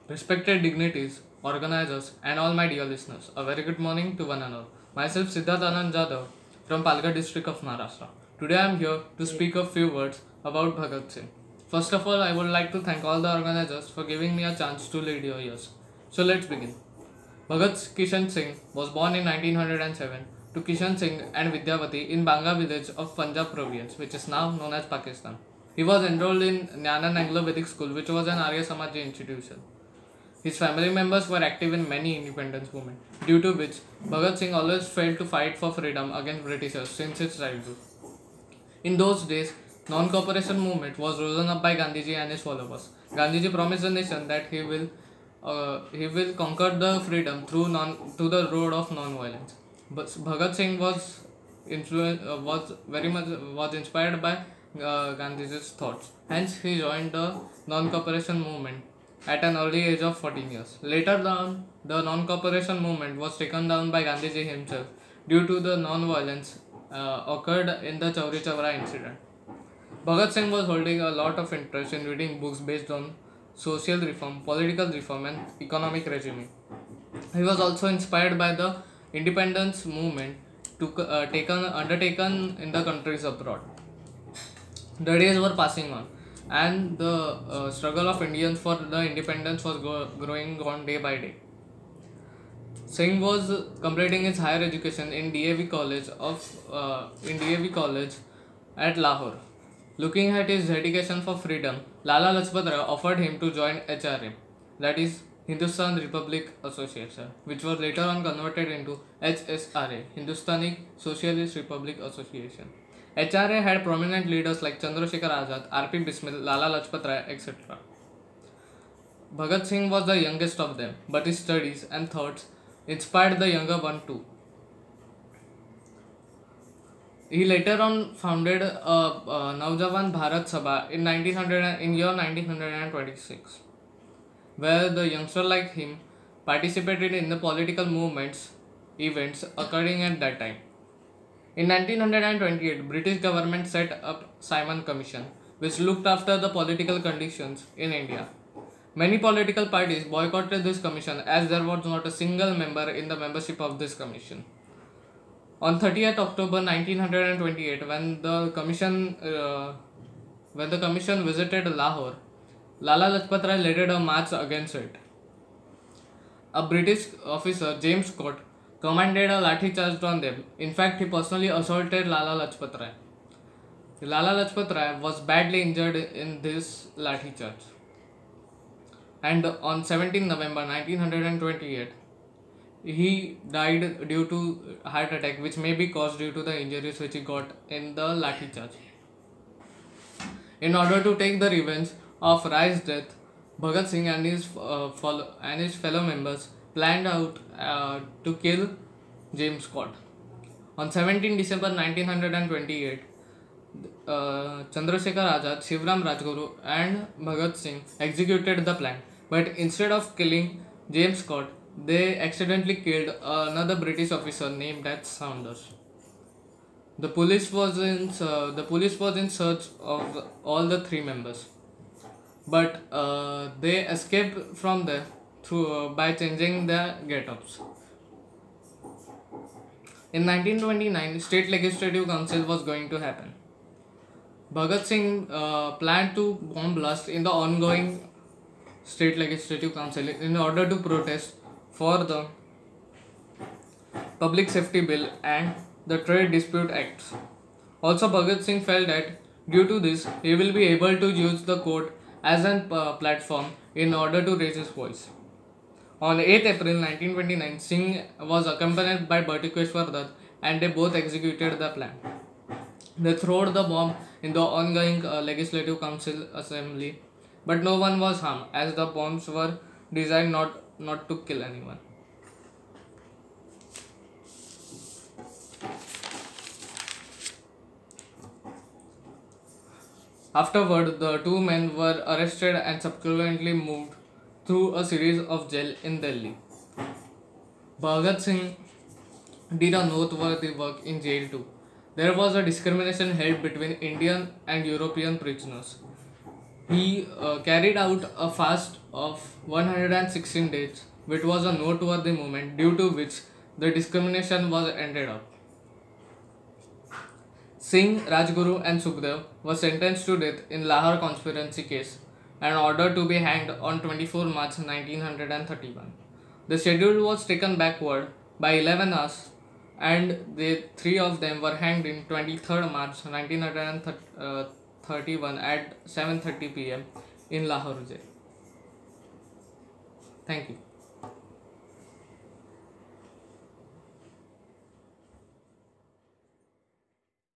Respected dignities, organizers, and all my dear listeners, a very good morning to one and all. Myself Siddharth Anand Jadhav from Palghar district of Maharashtra. Today I am here to speak a few words about Bhagat Singh. First of all, I would like to thank all the organizers for giving me a chance to lead your ears. So let's begin. Bhagat Kishan Singh was born in 1907 to Kishan Singh and Vidyavati in Banga village of Punjab province, which is now known as Pakistan. He was enrolled in Jnana Anglo-Vedic School, which was an Arya Samaji institution. His family members were active in many independence movements, due to which Bhagat Singh always failed to fight for freedom against Britishers since his childhood. In those days, non-cooperation movement was risen up by Gandhiji and his followers. Gandhiji promised the nation that he will conquer the freedom through the road of non-violence. But Bhagat Singh was very much was inspired by Gandhiji's thoughts. Hence, he joined the non-cooperation movement at an early age of 14 years. Later on, the non-cooperation movement was taken down by Gandhiji himself due to the non-violence occurred in the Chauri Chawra incident. Bhagat Singh was holding a lot of interest in reading books based on social reform, political reform, and economic regime. He was also inspired by the independence movement undertaken in the countries abroad. The days were passing on, and the struggle of Indians for the independence was growing on day by day. Singh was completing his higher education in DAV College at Lahore. Looking at his dedication for freedom, Lala Lajpat Rai offered him to join HRA, that is Hindustan Republic Association, which was later on converted into HSRA, Hindustani Socialist Republic Association. HRA had prominent leaders like Chandrasekhar Azad, RP Bismil, Lala Lajpat Rai, etc. Bhagat Singh was the youngest of them, but his studies and thoughts inspired the younger one too. He later on founded Naujawan Bharat Sabha in year 1926, where the youngster like him participated in the political movements events occurring at that time. In 1928, British government set up Simon Commission, which looked after the political conditions in India. Many political parties boycotted this commission as there was not a single member in the membership of this commission. On 30th October 1928, when the commission visited Lahore, Lala Lajpat Rai led a march against it. A British officer, James Scott, commanded a lathi charge on them. In fact, he personally assaulted Lala Lajpat Rai. Lala Lajpat Rai was badly injured in this lathi charge. And on 17 November 1928, he died due to heart attack, which may be caused due to the injuries which he got in the lathi charge. In order to take the revenge of Rai's death, Bhagat Singh and his fellow members planned out to kill James Scott. On 17 December 1928, Chandrasekhar Azad, Shivram Rajguru, and Bhagat Singh executed the plan. But instead of killing James Scott, they accidentally killed another British officer named as Saunders. The police was in search of all the three members, but they escaped from there through by changing their get-ups. In 1929, State Legislative Council was going to happen. Bhagat Singh planned to bomb blast in the ongoing State Legislative Council in order to protest for the Public Safety Bill and the Trade Dispute Acts. Also, Bhagat Singh felt that due to this, he will be able to use the court as a platform in order to raise his voice. On 8th April 1929, Singh was accompanied by Bhatikeshwar Dutt and they both executed the plan. They threw the bomb in the ongoing Legislative Council assembly, but no one was harmed as the bombs were designed not to kill anyone. Afterward, the two men were arrested and subsequently moved through a series of jails in Delhi. Bhagat Singh did a noteworthy work in jail too. There was a discrimination held between Indian and European prisoners. He carried out a fast of 116 days, which was a noteworthy moment due to which the discrimination was ended up. Singh, Rajguru, and Sukhdev were sentenced to death in Lahore conspiracy case and ordered to be hanged on 24 March 1931. The schedule was taken backward by 11 hours, and the three of them were hanged in 23rd March 1931 at 7:30 p.m. in Lahore jail. Thank you.